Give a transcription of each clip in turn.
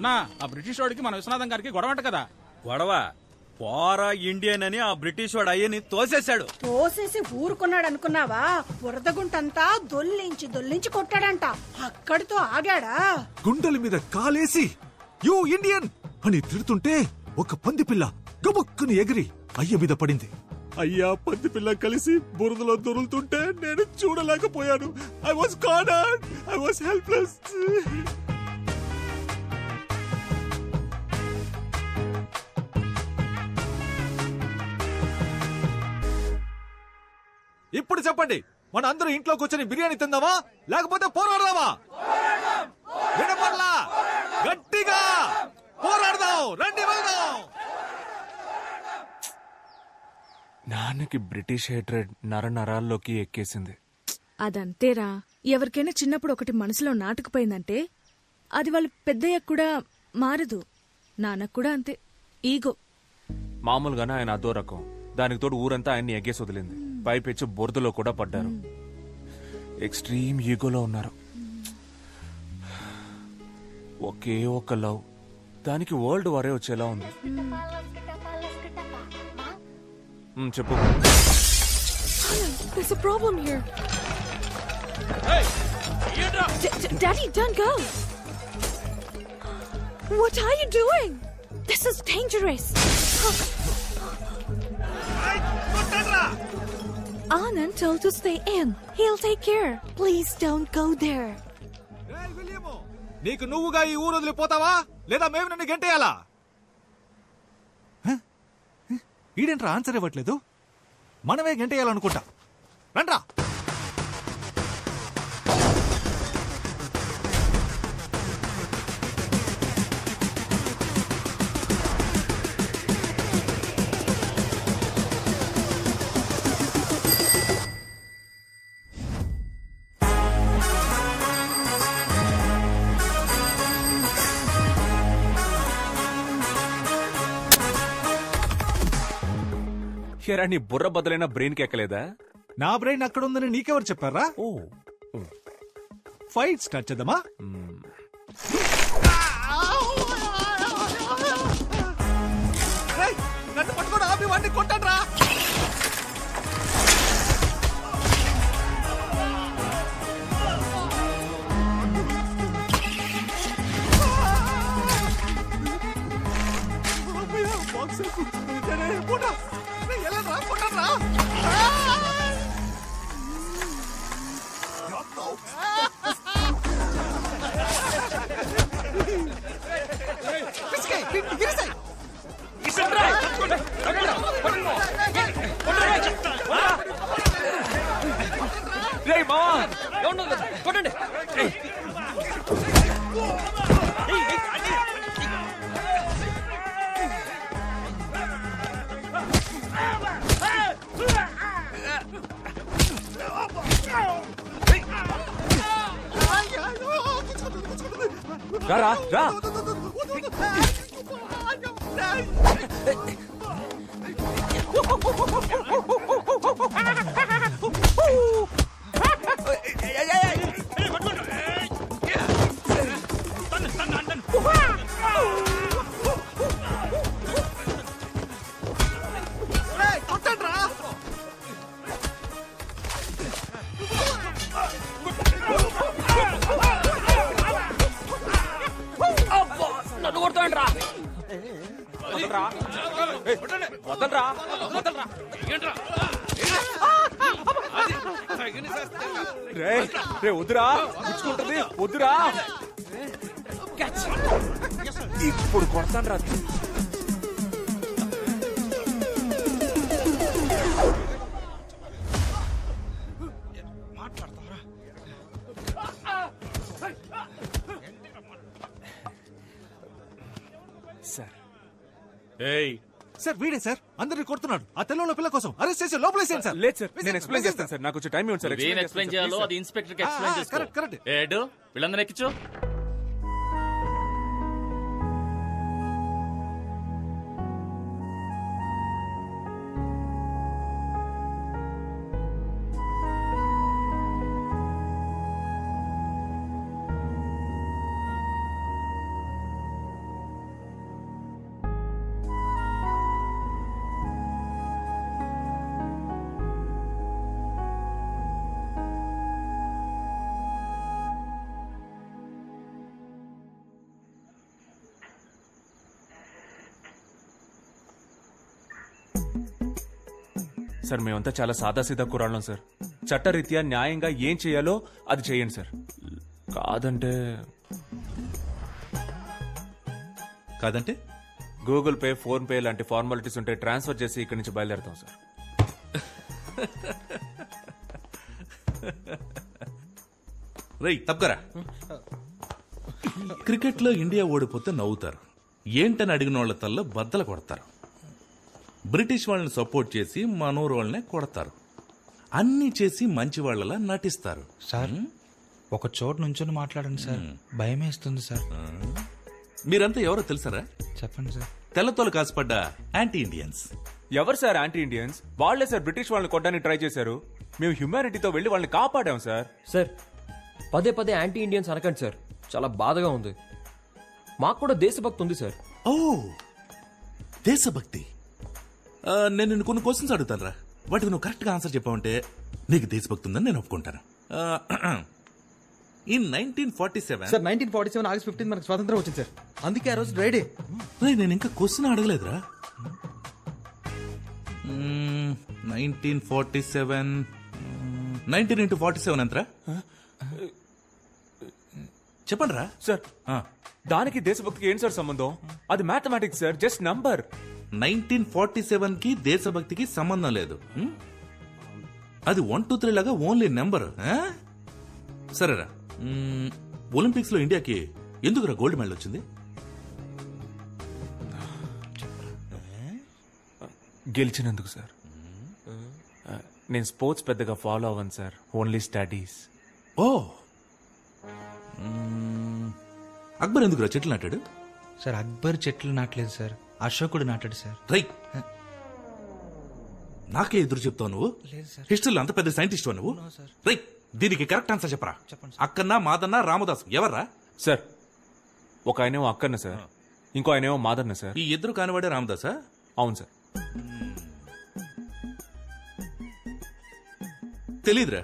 అన్నా ఆ బ్రిటిష్ వాడికి మన విశ్వనాథం గారికి గొడవంట కదా. గొడవ పోరా ఇండియన్ అని ఆ బ్రిటిష్ వాడు అయ్యని తోసేశాడు. తోసేసి ఊరుకున్నాడు అనుకున్నావా? బురదగుంటంతా దొల్లించి కొట్టాడంట. అక్కడితో ఆగాడా? గుండెల మీద కాలేసి యూ ఇండియన్ అని తిడుతుంటే ఒక పంది పిల్ల గబుక్కుని ఎగిరి అయ్య మీద పడింది. అయ్యా పంది పిల్ల కలిసి బురదలో దొరులుతుంటే నేను చూడలేకపోయాను. I was cornered, I was helpless. ఇప్పుడు చెప్పండి, మన అందరూ ఇంట్లో కూర్చొని బిర్యానీ తిందామా లేకపోతే పోరాడదామా? వినపడలా? గట్టిగా పోరాడదాం, రండి వెళ్దాం. నాన్నకి బ్రిటిష్ హేట్రెడ్ నరాల్లోకి ఎక్కేసింది. అదంతేరా, ఎవరికైనా చిన్నప్పుడు ఒకటి మనసులో నాటుకుపోయిందంటే అది వాళ్ళు పెద్దయ్యకు కూడా మారదు. నాన్నకు కూడా అంతే, ఈగో. మామూలుగానే ఆయన అదో రకం, దానికి తోడు ఊరంతా ఆయన్ని ఎగ్గేసి వదిలింది. పైపెచ్చి బురదలో కూడా పడ్డారు. ఎక్స్ట్రీమ్ ఈగోలో ఉన్నారు. ఒకే ఒక్క లవ్, దానికి వరల్డ్ వారే వచ్చేలా ఉంది. చెప్పు. There's a problem here. Daddy, don't go. What are you doing? This is dangerous. Anand told to stay in. He'll take care. Please don't go there. నీకు నువ్వుగా ఈ ఊరు వదిలిపోతావా లేదా మేము నన్ను గంటేయాలా? ఈడేంట్రా ఆన్సర్ ఇవ్వట్లేదు? మనమే గంటేయాలనుకుంటా. రండ్రా. నీ బుర్ర బదులైన బ్రెయిన్ కి ఎక్కలేదా? నా బ్రెయిన్ అక్కడ ఉందని నీకెవరు చెప్పారా? ఓ, ఫైట్ స్టార్ట్ చేద్దామా? నన్ను పట్టుకోండి, ఆపి వాడిని కొట్టండ్రా. రా రా. వద్దురా, పుచ్చుకుంటుంది, వద్దురా. ఇప్పుడు కొడతాను రా. సార్, సార్ వీడే సార్ అందరిని కొడుతున్నాడు. ఆ తెల్లలో పిల్ల కోసం అరెస్ట్ చేసి లోపలేసేయండి సార్. లేదు సార్, నేను ఎక్స్ప్లెయిన్ చేస్తాను సార్. నాకు కొంచెం టైం ఇవ్వండి సార్. ఎక్స్ప్లెయిన్ చేయాలో అది ఇన్స్పెక్టర్ కి ఎక్స్ప్లెయిన్ చేసుకో. Correct correct. ఏడు వీళ్ళందరూ ఎక్కించు. సార్ మేమంతా చాలా సాదాసీదా కురాళ్ళం సార్. చట్టరీత్యా న్యాయంగా ఏం చేయాలో అది చేయండి సార్. కాదంటే గూగుల్ పే, ఫోన్ పే లాంటి ఫార్మాలిటీస్ ఉంటే ట్రాన్స్ఫర్ చేసి ఇక్కడి నుంచి బయలుదేరుతాం సార్. రై తప్పకరా. క్రికెట్ లో ఇండియా ఓడిపోతే నవ్వుతారు, ఏంటని అడిగిన వాళ్ళ తల్ల బద్దలు కొడతారు. బ్రిటిష్ వాళ్ళని సపోర్ట్ చేసి మనోరు వాళ్ళనే కొడతారు. అన్ని చేసి మంచి వాళ్ళలా నటిస్తారు. సార్ ఒక చోటు నుంచొని మాట్లాడండి సార్, భయం వేస్తుంది సార్. మీరంతా ఎవరో తెలుసారా? చెప్పండి సార్. తెల్లతోలు కాసుపడ్డ యాంటీ ఇండియన్స్. ఎవరు సార్ యాంటీ ఇండియన్స్? వాళ్లే సార్ బ్రిటిష్ వాళ్ళని కొట్టడానికి ట్రై చేశారు. మేము హ్యూమానిటీతో వెళ్లి వాళ్ళని కాపాడాం సార్. సార్ పదే పదే యాంటీ ఇండియన్స్ అనకండి సార్, చాలా బాధగా ఉంది. మాకు కూడా దేశభక్తి ఉంది సార్. ఓ దేశభక్తి. నేను నిన్ను కొన్ని క్వశ్చన్స్ అడుగుతాను. వాటికి నువ్వు కరెక్ట్ గా ఆన్సర్ చెప్పావంటే నీకు దేశభక్తి ఉందని నేను ఒప్పుకుంటాను. ఇన్ 1947 సార్ 1947 ఆగస్ట్ 15 మనకు స్వాతంత్రం వచ్చింది సార్, అందుకే ఆ రోజు డ్రైడే. నేను ఇంకా క్వశ్చన్ అడగలేదురా. 1947 19 into 47 ఎంతరా? చెప్పండి రా సార్. దానికి దేశభక్తికి ఏంటి సార్ సంబంధం? అది మ్యాథమెటిక్స్ సార్, జస్ట్ నంబర్. 1947 కి దేశభక్తికి సంబంధం లేదు. అది 1 2 3 లాగా ఓన్లీ నెంబర్. సరేరా, ఒలింపిక్స్ లో ఇండియాకి ఎందుకురా గోల్డ్ మెడల్ వచ్చింది? గెలిచినందుకు సార్. నేను స్పోర్ట్స్ పెద్దగా ఫాలో అవ్వను సార్, ఓన్లీ స్టడీస్. ఓ అక్బర్ ఎందుకురా చెట్లు నాటాడు? సార్ అక్బర్ చెట్లు నాటలేదు సార్, అశోకుడు నాటాడు సార్. రైట్. నాకే ఎదురు చెప్తావు నువ్వు? హిస్టరీలో అంత పెద్ద సైంటిస్ట్ నువ్వు? రైట్. దీనికి కరెక్ట్ ఆన్సర్ చెప్పరా. అక్కన్న, మాదన్న, రామదాసు ఎవర్రా? సార్ ఒక ఆయనేమో అక్కన్న సార్, ఇంకో ఆయనేమో మాదన్న సార్. ఈ ఇద్దరు కానివాడే రామదాసా? అవును సార్. తెలీదురా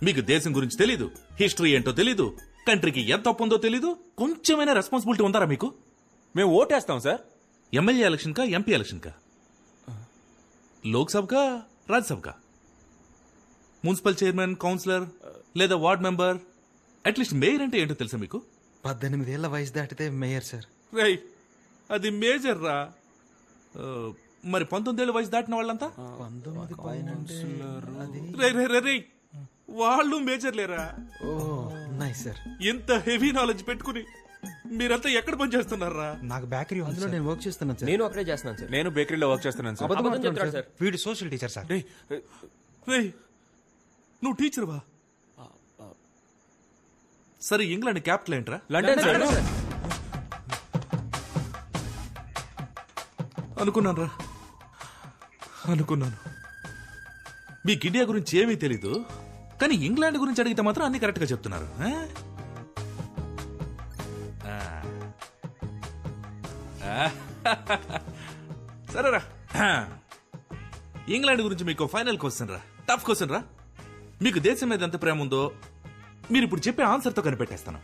మీకు, దేశం గురించి తెలీదు, హిస్టరీ ఏంటో తెలీదు, కంట్రీకి ఎంత తప్పు ఉందో తెలీదు. కొంచెమైనా రెస్పాన్సిబిలిటీ ఉందారా మీకు? మేము ఓటేస్తాం సార్. ఎమ్మెల్యే ఎలక్షన్ కా, ఎంపీ ఎలక్షన్ కా, లోక్సభ కా, రాజ్యసభ కా, మున్సిపల్ చైర్మన్, కౌన్సిలర్ లేదా వార్డ్ మెంబర్, అట్లీస్ట్ మేయర్ అంటే ఏంటో తెలుసా మీకు? 18 ఏళ్ల వయసు దాటితే మేయర్ సార్. రై అది మేజర్ రా. మరి 19 ఏళ్ల వయసు దాటిన వాళ్ళంతా 19 పైన వాళ్ళు మేజర్ లేరా? ఓ నైస్ సార్. ఎంత హెవీ నాలెడ్జ్ పెట్టుకుని మీరంతా ఎక్కడ పని చేస్తున్నారా? నాకు బేకరీ అందులో నేను వర్క్ చేస్తున్నాను సార్. నేను అక్కడే చేస్తున్నాను సార్. నేను బేకరీలో వర్క్ చేస్తున్నాను సార్. అబద్ధం చెప్తాడు సార్. వీడు సోషల్ టీచర్ సార్. రేయ్ నువ్వు టీచర్వా? సరే ఇంగ్లాండ్ క్యాపిటల్ ఏంట్రా? London sir. అనుకున్నాను రా, అనుకున్నాను. మీకు ఇండియా గురించి ఏమీ తెలీదు, కానీ ఇంగ్లాండ్ గురించి అడిగితే మాత్రం అన్ని కరెక్ట్ గా చెప్తున్నారు. సరేరా, ఇంగ్లాండ్ గురించి మీకు ఫైనల్ క్వశ్చన్ రా, టఫ్ క్వశ్చన్ రా. మీకు దేశం మీద ఎంత ప్రేమ ఉందో మీరు ఇప్పుడు చెప్పే ఆన్సర్ తో కనిపెట్టేస్తాను.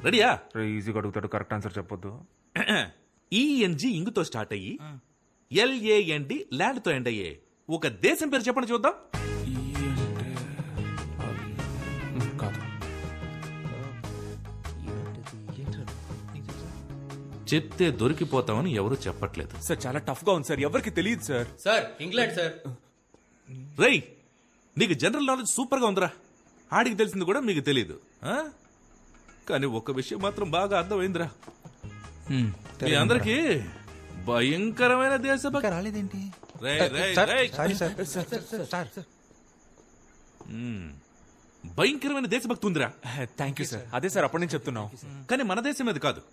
రెడీయా? ఈజీగా అడుగుతాడు, కరెక్ట్ ఆన్సర్ చెప్పొద్దు. ఈఎన్జి ఇంగుతో స్టార్ట్ అయ్యి ఎల్ఏఎన్డి ల్యాండ్ తో ఎండ్ అయ్యే ఒక దేశం పేరు చెప్పండి చూద్దాం. చెప్తే దొరికిపోతామని ఎవరు చెప్పట్లేదు సార్. చాలా టఫ్ గా ఉంది సార్, ఎవరికి తెలియదు సార్. Sir England sir. రేయ్ నీకు జనరల్ నాలెడ్జ్ సూపర్ గా ఉందిరా, ఆడికి తెలిసింది కూడా మీకు తెలియదు. కానీ ఒక విషయం మాత్రం బాగా అర్థమైందిరా, మీ అందరికి భయంకరమైన దేశభక్తి రాలేదేంటి? భయంకరమైన దేశభక్తి ఉందిరా. Thank you sir. అదే సార్ అప్పటి నుంచి చెప్తున్నాం. కానీ మన దేశం మీద కాదు,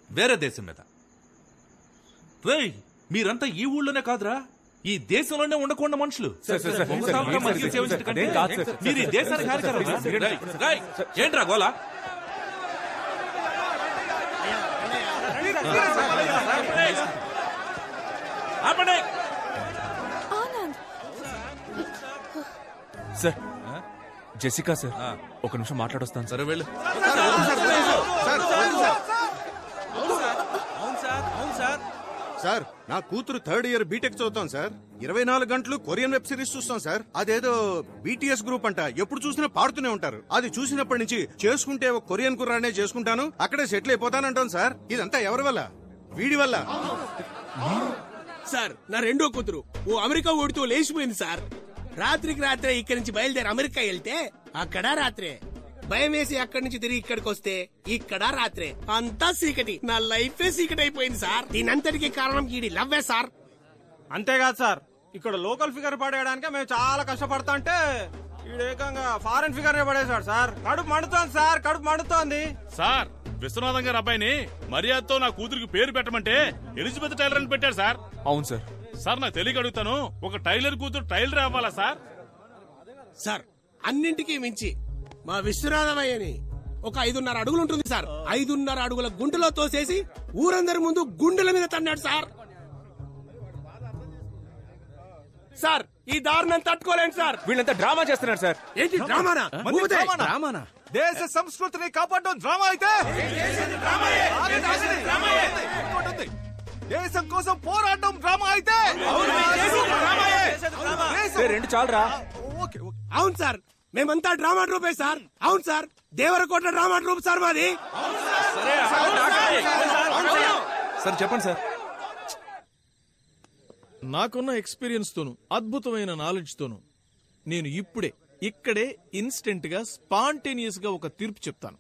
వేరే దేశం మీద. రేయ్ మీరంతా ఈ ఊళ్ళోనే కాదురా, ఈ దేశంలోనే ఉండకుండా మనుషులు. మీరు ఈ దేశానికి హానికరం. ఏంట్రా గోలా? సార్ జెసికా సార్, ఒక నిమిషం మాట్లాడొస్తాను. సరే వెళ్ళు. సార్ నా కూతురు 3rd ఇయర్ బీటెక్ చదువుతాం సార్. 24 గంటలు కొరియన్ వెబ్ సిరీస్ చూస్తాం సార్. అదేదో BTS గ్రూప్ అంట, ఎప్పుడు చూసినా పాడుతూనే ఉంటారు. అది చూసినప్పటి నుంచి చేసుకుంటే ఒక కొరియన్ కుర్రానే చేసుకుంటాను, అక్కడే సెటిల్ అయిపోతానంటాను సార్. ఇదంతా ఎవరి వల్ల? వీడి వల్ల. సార్ నా రెండో కూతురు ఓ అమెరికా ఓడితో లేచిపోయింది సార్. రాత్రికి రాత్రే ఇక్కడి నుంచి బయలుదేరి అమెరికా వెళ్తే అక్కడ రాత్రే, భయం వేసి అక్కడి నుంచి తిరిగి ఇక్కడికి వస్తే ఇక్కడ రాత్రే, అంతా చీకటి. నా లైఫే చీకటి అయిపోయింది సార్. దీనంతటికి కారణం ఈడి లవ్వే సార్. అంతేకాదు సార్, ఇక్కడ లోకల్ ఫిగర్ పడేయడానికి మేము చాలా కష్టపడతా అంటే ఏకంగా ఫారెన్ ఫిగర్ పడేశాడు సార్. కడుపు మండుతోంది సార్, కడుపు మండుతోంది సార్. విశ్వనాథం గారి అబ్బాయిని మర్యాదతో నా కూతురికి పేరు పెట్టమంటే ఎలిజబెత్ టైలర్ అని పెట్టారు సార్. అవును సార్. సార్ నాకు తెలియక అడుగుతాను, ఒక టైలర్ కూతురు టైలర్ అవ్వాలా సార్? సార్ అన్నింటికీ మించి మా విశ్వనాథమయ్యని ఒక 5.5 అడుగులు ఉంటుంది సార్. 5.5 అడుగుల గుంటలో తోసేసి ఊరందరి ముందు గుండెల మీద తన్నాడు సార్. సార్ ఈ దారుణం తట్టుకోలేండి సార్. వీళ్ళంతా డ్రామా చేస్తున్నారు సార్. ఏంటి డ్రామానా? డ్రామానా? దేశ సంస్కృతిని కాపాడడం డ్రామా అయితే, దేశం కోసం పోరాడడం డ్రామా అయితే, రెండు చాలరా. అవును సార్, మేమంతా డ్రామా ట్రూపే సార్. అవును sir, Devarakota drama troupe sir మాది. సార్ చెప్పండి సార్. నాకున్న ఎక్స్పీరియన్స్ తోను, అద్భుతమైన నాలెడ్జ్ తోను నేను ఇప్పుడే ఇక్కడే ఇన్స్టెంట్ గా స్పాంటేనియస్ గా ఒక తీర్పు చెప్తాను.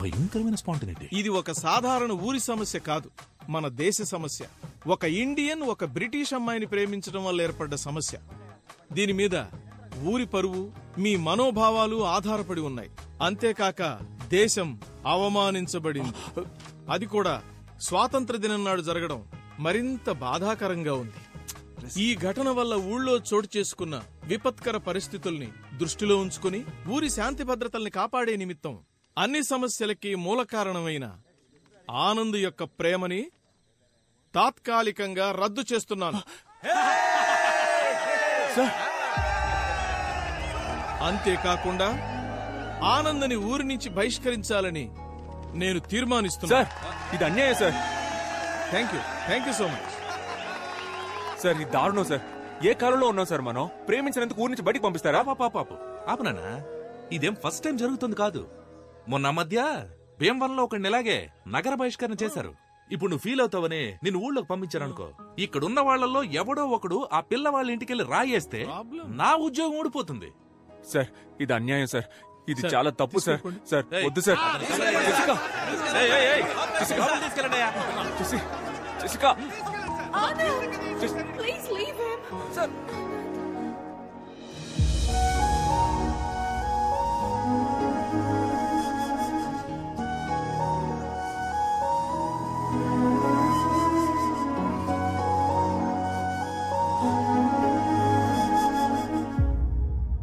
భయంకరమైన స్పాంటేనిటీ. ఇది ఒక సాధారణ ఊరి సమస్య కాదు, మన దేశ సమస్య. ఒక ఇండియన్ ఒక బ్రిటిష్ అమ్మాయిని ప్రేమించడం వల్ల ఏర్పడ్డ సమస్య. దీని మీద ఊరి పరువు, మీ మనోభావాలు ఆధారపడి ఉన్నాయి. అంతేకాక దేశం అవమానించబడింది. అది కూడా స్వాతంత్ర దినం నాడు జరగడం మరింత బాధాకరంగా ఉంది. ఈ ఘటన వల్ల ఊళ్ళో చోటు చేసుకున్న విపత్కర పరిస్థితుల్ని దృష్టిలో ఉంచుకుని ఊరి శాంతి భద్రతల్ని కాపాడే నిమిత్తం అన్ని సమస్యలకి మూల కారణమైన ఆనంద్ యొక్క ప్రేమని తాత్కాలికంగా రద్దు చేస్తున్నాను. అంతేకాకుండా ఆనంద్ని ఊరి నుంచి బహిష్కరించాలని నేను తీర్మానిస్తున్నా. ఇది అన్యాయం sir. Thank you so much sir. ఇది దారుణం సార్. ఏ కాలంలో ఉన్నాం సార్ మనం? ప్రేమించినందుకు ఊరి నుంచి బయటికి పంపిస్తారా? పాపు ఆపనా? ఇదేం ఫస్ట్ టైం జరుగుతుంది కాదు. మొన్న మధ్య భీమవరంలో ఒక ఇలాగే నగర బహిష్కరణ చేశారు. ఇప్పుడు నువ్వు ఫీల్ అవుతావని నిన్ను ఊళ్ళోకి పంపించారనుకో, ఇక్కడున్న వాళ్లలో ఎవడో ఒకడు ఆ పిల్ల వాళ్ళ ఇంటికెళ్ళి రాయేస్తే నా ఉద్యోగం ఊడిపోతుంది. సార్ ఇది అన్యాయం సార్. ఇది చాలా తప్పు సార్. సార్ వద్దు సార్. Please leave him.